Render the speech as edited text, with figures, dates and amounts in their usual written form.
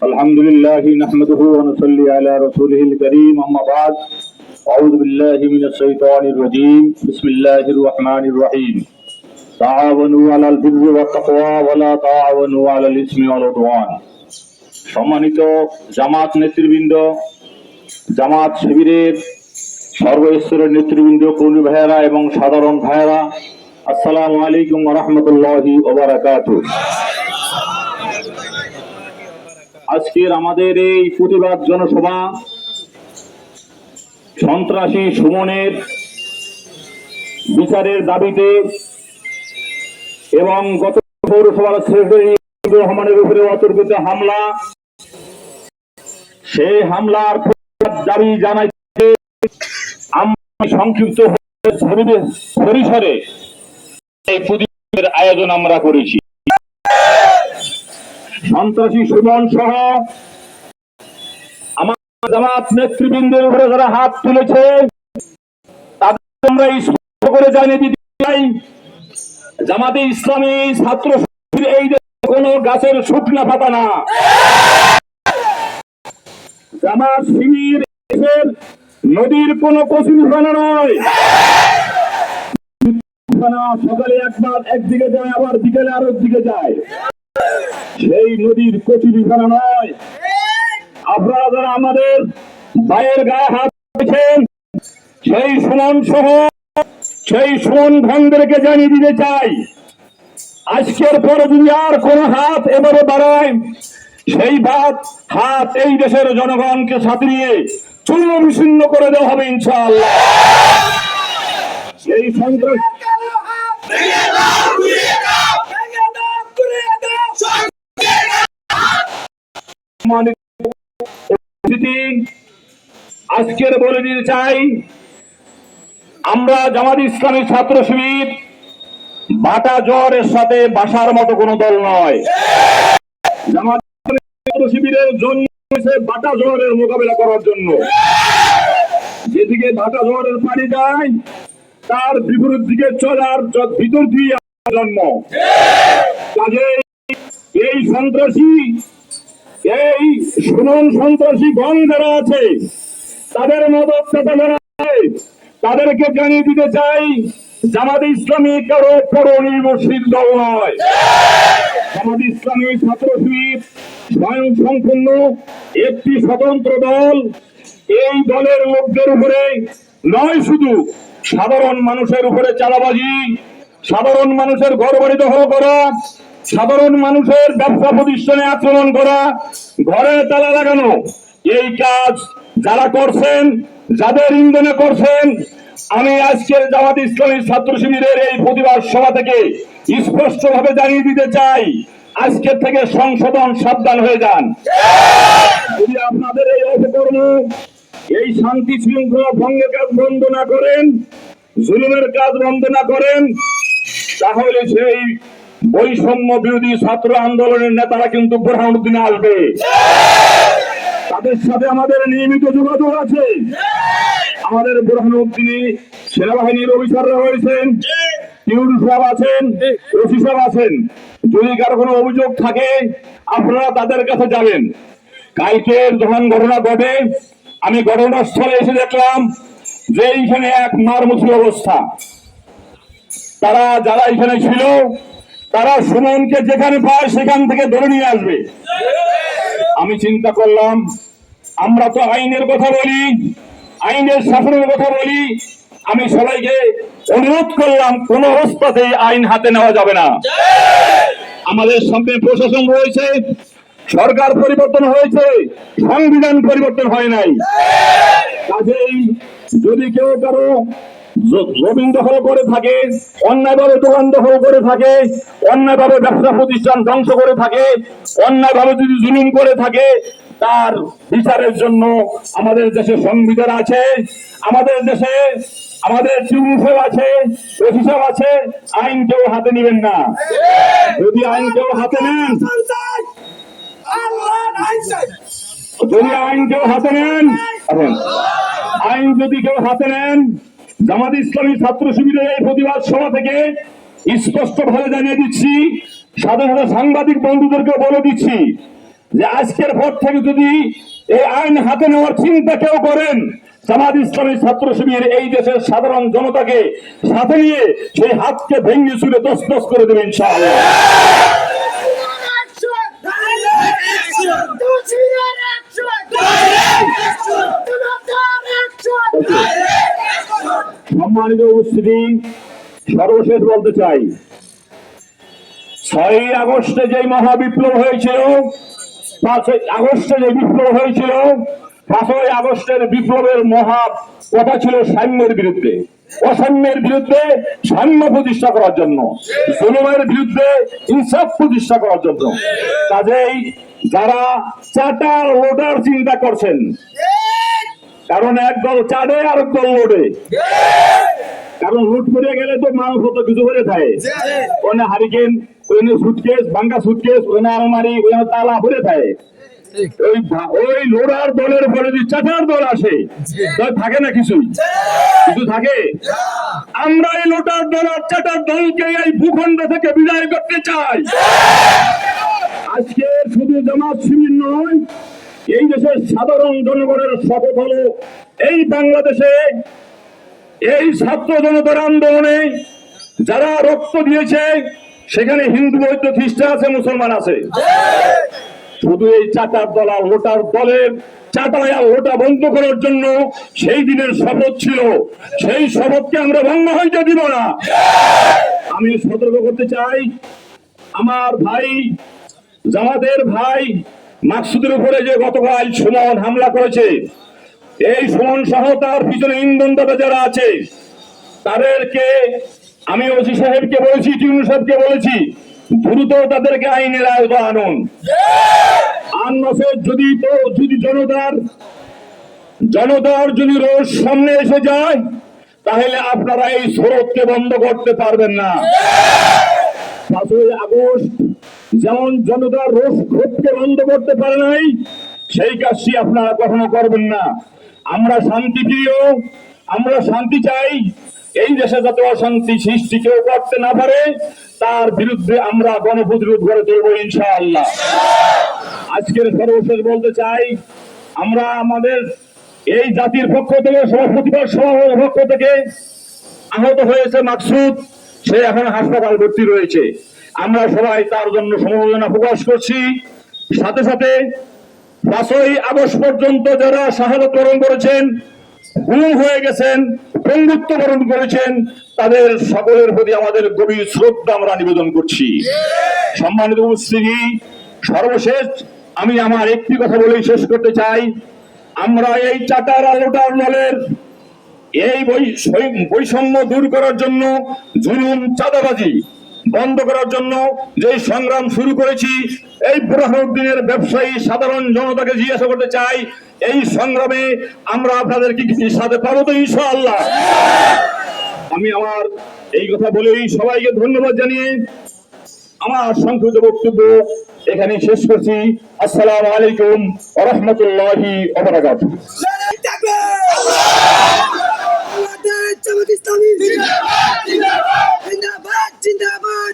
আলহামদুলিল্লাহ নাহমাদুহু ওয়া নুসাল্লি আলা রাসূলিহিল কারীম আম্মা বা'দ আউযু বিল্লাহি মিনাশ শাইতানির রাজীম বিসমিল্লাহির রহমানির রহিম তাআওয়ানু আলাল বিররি ওয়াত তাকওয়া ওয়া লা তাআওয়ানু আলাল ইসমি ওয়াল উদওয়ান। সম্মানিত জামাত নেতৃবৃন্দ, জামাত শিবিরের সর্বস্তরের নেতৃবৃন্দ, কর্মী ভাইয়েরা এবং সাধারণ ভাইয়েরা, আসসালামু আলাইকুম ওয়া রাহমাতুল্লাহি ওয়া বারাকাতুহু। আজকের আমাদের এই প্রতিবাদ জনসভা সন্ত্রাসী সুমনের বিচারের দাবিতে এবং গত পৌরসভার সেক্রেটারি রহমানের উপরে অতর্কিত হামলা, সেই হামলার দাবি জানাইতে আমরা সংক্ষিপ্ত পরিসরে এই প্রতিবাদের আয়োজন আমরা করেছি। সন্ত্রাসী সুমন সহ আমার জামাত নেতৃবৃন্দের উপরে যারা হাত তুলেছে তাদের আমরা স্পষ্ট করে জানিয়ে দিতে চাই, জামাতে ইসলামী ছাত্র শিবির এই কোন গাছের শুকনা পাতা না। জামাত শিবির নদীর কোন কচুরিখানা নয়। সকালে একবার একদিকে যায়, আবার বিকেলে আরো দিকে যায়, সেই নদীর কচুরিখানা নয়। আপনারা যারা আমাদের ভাইয়ের গায়ে হাত দিয়েছেন, সেই সুমন সহ সেই সুমন ভাইদেরকে জানিয়ে দিতে চাই, আজকের পরে যদি আর কোন হাত এবারে বাড়ায়, সেই হাত এই দেশের জনগণকে সাথে নিয়ে চূর্ণ বিচ্ছিন্ন করে দেওয়া হবে ইনশাআল্লাহ। এই সন্ত্রাস আজকের বলে দিতে চাই, আমরা জামাত ইসলামী ছাত্র শিবির বাটা জ্বরের সাথে বাসার মতো কোন দল নয়। জামাত ছাত্র শিবিরের জন্য বাটা জ্বরের মোকাবেলা করার জন্য, যেদিকে বাটা জ্বরের পানি যায় তার বিপরীত দিকে চলার ভিতর দিয়ে জন্ম। কাজে এই সন্ত্রাসী, এই সুমন সন্ত্রাসী গণ যারা আছে, তাদের মদতদাতা যারা আছে, তাদেরকে জানিয়ে দিতে চাই, জামাতে ইসলামী কারো পরনির্ভরশীল দল নয়। জামাতে ইসলামী ছাত্র শিবির স্বয়ং সম্পূর্ণ একটি স্বতন্ত্র দল। এই দলের লোকদের উপরে নয় শুধু সাধারণ মানুষের উপরে চাঁদাবাজি, সাধারণ মানুষের ঘরবাড়ি দখল করা, সাধারণ মানুষের ব্যবসা প্রতিষ্ঠানে আক্রমণ করা, ঘরে তালা লাগানো, এই কাজ যারা করছেন, যাদের ইন্ধনে করছেন, আমি আজকের জামাত ইসলামী ছাত্র শিবিরের এই প্রতিবাদ সভা থেকে স্পষ্ট ভাবে জানিয়ে দিতে চাই, আজকের থেকে সংশোধন সাবধান হয়ে যান। যদি আপনাদের এই অপকর্ম, এই শান্তি শৃঙ্খলা ভঙ্গের কাজ বন্ধ না করেন, জুলুমের কাজ বন্ধ না করেন, তাহলে সেই বৈষম্য বিরোধী ছাত্র আন্দোলনের নেতারা কিন্তু বোরহানুদ্দিনে আসবে। তাদের সাথে আমাদের নিয়মিত যোগাযোগ আছে। আমাদের বোরহানুদ্দিনে সেনাবাহিনীর অফিসাররা রয়েছেন, টিউডু সাহেব আছেন, ওসি সাহেব আছেন। যদি কারো কোনো অভিযোগ থাকে আপনারা তাদের কাছে যাবেন। কালকে যখন ঘটনা ঘটে, আমি ঘটনাস্থলে এসে দেখলাম যে এইখানে এক মারমুখী অবস্থা। তারা যারা এখানে ছিল, তারা সুমনকে যেখানে পায় সেখান থেকে ধরে নিয়ে আসবে। আমি চিন্তা করলাম, আমরা তো আইনের কথা বলি, আইনের শাসনের কথা বলি, আমি সবাইকে অনুরোধ করলাম কোন অবস্থাতেই আইন হাতে নেওয়া যাবে না। আমাদের সামনে প্রশাসন রয়েছে, সরকার পরিবর্তন হয়েছে, সংবিধান পরিবর্তন হয় নাই। কাজেই যদি কেউ কারো জমিন দখল করে থাকে, অন্যায়ভাবে দোকান দখল করে থাকে, অন্যায়ভাবে ব্যবসা প্রতিষ্ঠান ধ্বংস করে থাকে, অন্যায়ভাবে যদি জুলুম করে থাকে, তার বিচারের জন্য আমাদের দেশে সংবিধান আছে, আমাদের দেশে আমাদের টিউব আছে, অফিসার আছে। আইন কেউ হাতে নেবেন না। যদি আইন কেউ হাতে নেন, আইন যদি কেউ হাতে নেন, জামাত ইসলামী ছাত্র শিবিরের এই প্রতিবাদ সভা থেকে স্পষ্ট ভাবে জানিয়ে দিচ্ছি, সাথে সাথে সাংবাদিক বন্ধুদেরকে বলে দিচ্ছি যে আজকের পর থেকে যদি এই আইন হাতে নেওয়ার চিন্তা কেউ করেন, জামাত ইসলামী ছাত্র শিবির এই দেশের সাধারণ জনতাকে সাথে নিয়ে সেই হাতকে ভেঙে চুরে দস্তস করে দেবে ইনশাআল্লাহ। সম্মানিত উপস্থিতি, সর্বশেষ বলতে চাই, 6ই আগস্টে যে মহাবিপ্লব হয়েছিল, 5ই আগস্টে যে বিপ্লব হয়েছিল, 5ই আগস্টের বিপ্লবের মহা কথা ছিল সাম্যের বিরুদ্ধে, অসাম্যের বিরুদ্ধে সাম্য প্রতিষ্ঠা করার জন্য, জুলুমের বিরুদ্ধে ইনসাফ প্রতিষ্ঠা করার জন্য। কাজেই যারা চাটার লোটার চিন্তা করছেন, কারণ একদল চাটে আর একদল লোটে, কারণ লুট করে গেলে তো মানুষ হতো কিছু করে থাকে, ওখানে হারিকেন, ওখানে সুটকেস, ভাঙ্গা সুটকেস, ওখানে আলমারি, ওখানে তালা ভরে থাকে। ওই লোড়ার দলের পরে যদি চাটার দল আসে থাকে না, কিছু থাকে। আমরা এই লোটার দল আর চাটার দলকে এই ভূখণ্ড থেকে বিদায় করতে চাই। আজকে শুধু জামাত শিবির নয়, এই দেশের সাধারণ জনগণের শপথ হলো এই বাংলাদেশে এই ছাত্র জনতার আন্দোলনে যারা রক্ত দিয়েছে সেখানে হিন্দু, বৌদ্ধ, খ্রিস্টান আছে, মুসলমান আছে। শুধু এই চাটার দল আর লোটার দলের চাটায় আর লোটা বন্ধ করার জন্য সেই দিনের শপথ ছিল, সেই শপথকে আমরা ভঙ্গ হইতে দিব না। আমি সতর্ক করতে চাই, আমার ভাই জামাতের ভাই মাকসুদের উপরে যে গতকাল সুমন হামলা করেছে, এই সুমন সহ তার পিছনে ইন্ধনদাতা যারা আছে তাদেরকে আমি ওসি সাহেবকে বলেছি, টিউনু সাহেবকে বলেছি, দ্রুত তাদেরকে আইনের আওতায় আনুন। আর নচেত যদি জনতার যদি রোষ সামনে এসে যায়, তাহলে আপনারা এই স্রোতকে বন্ধ করতে পারবেন না। 5ই আগস্ট যেমন জনতার রোষ ক্ষোভকে বন্ধ করতে পারে নাই, সেই কাজটি আপনারা কখনো করবেন না। আমরা শান্তিপ্রিয়, আমরা শান্তি চাই। এই দেশে যাতে অশান্তি সৃষ্টি কেউ করতে না পারে, তার বিরুদ্ধে আমরা গণপ্রতিরোধ গড়ে তুলব ইনশাআল্লাহ। আজকের সর্বশেষ বলতে চাই, আমরা আমাদের এই জাতির পক্ষ থেকে, প্রতিবাদ সমাবেশের পক্ষ থেকে আহত হয়েছে মাকসুদ, সে এখন হাসপাতাল ভর্তি রয়েছে। আমরা সবাই তার জন্য সমবেদনা প্রকাশ করছি। সাথে সাথে 5ই আগস্ট পর্যন্ত যারা শাহাদাত বরণ করেছেন, গুম হয়ে গেছেন, বন্ধুত্ব বরণ করেছেন, তাদের সকলের প্রতি আমাদের গভীর শ্রদ্ধা আমরা নিবেদন করছি। সম্মানিত উপস্থিতি, সর্বশেষ আমি আমার একটি কথা বলেই শেষ করতে চাই, আমরা এই চাটার আলোটার দলের এই বৈষম্য দূর করার জন্য, জুলুম চাঁদাবাজি বন্ধ করার জন্য যে সংগ্রাম শুরু করেছি, এই বুরহানুদ্দিনের ব্যবসায়ী সাধারণ জনতাকে জিজ্ঞাসা করতে চাই, এই সংগ্রামে আমরা আপনাদেরকে সাথে পাবো তো ইনশাআল্লাহ। আমি আমার এই কথা বলেই সবাইকে ধন্যবাদ জানিয়ে আমার সংক্ষিপ্ত বক্তব্য এখানে শেষ করছি। আসসালামু আলাইকুম ওয়া রাহমাতুল্লাহি ওয়া বারাকাতুহু। জিন্দাবাদ জিন্দাবাদ জিন্দাবাদ।